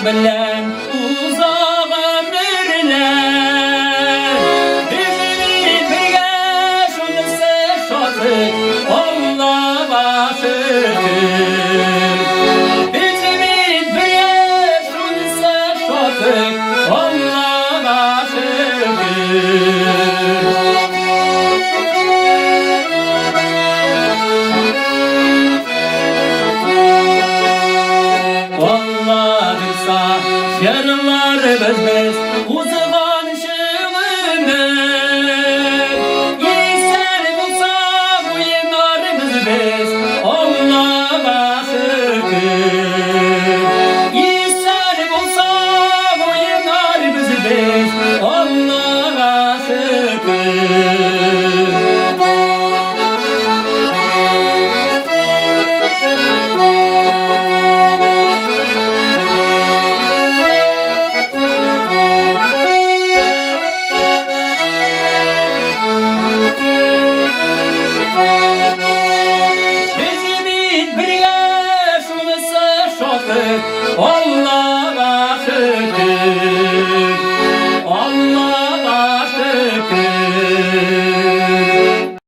bilen uzak ömürler. Bizi birge şunысы şatık Allah'a şükür. Bizi birge şunысы şatık Allah'a şükür. Yarlarımız biz uzman şığınır. Yeser bulsa bu yanarımız biz Allah'a şükür. Yeser bulsa bu yanarımız biz Allah'a şükür. Allah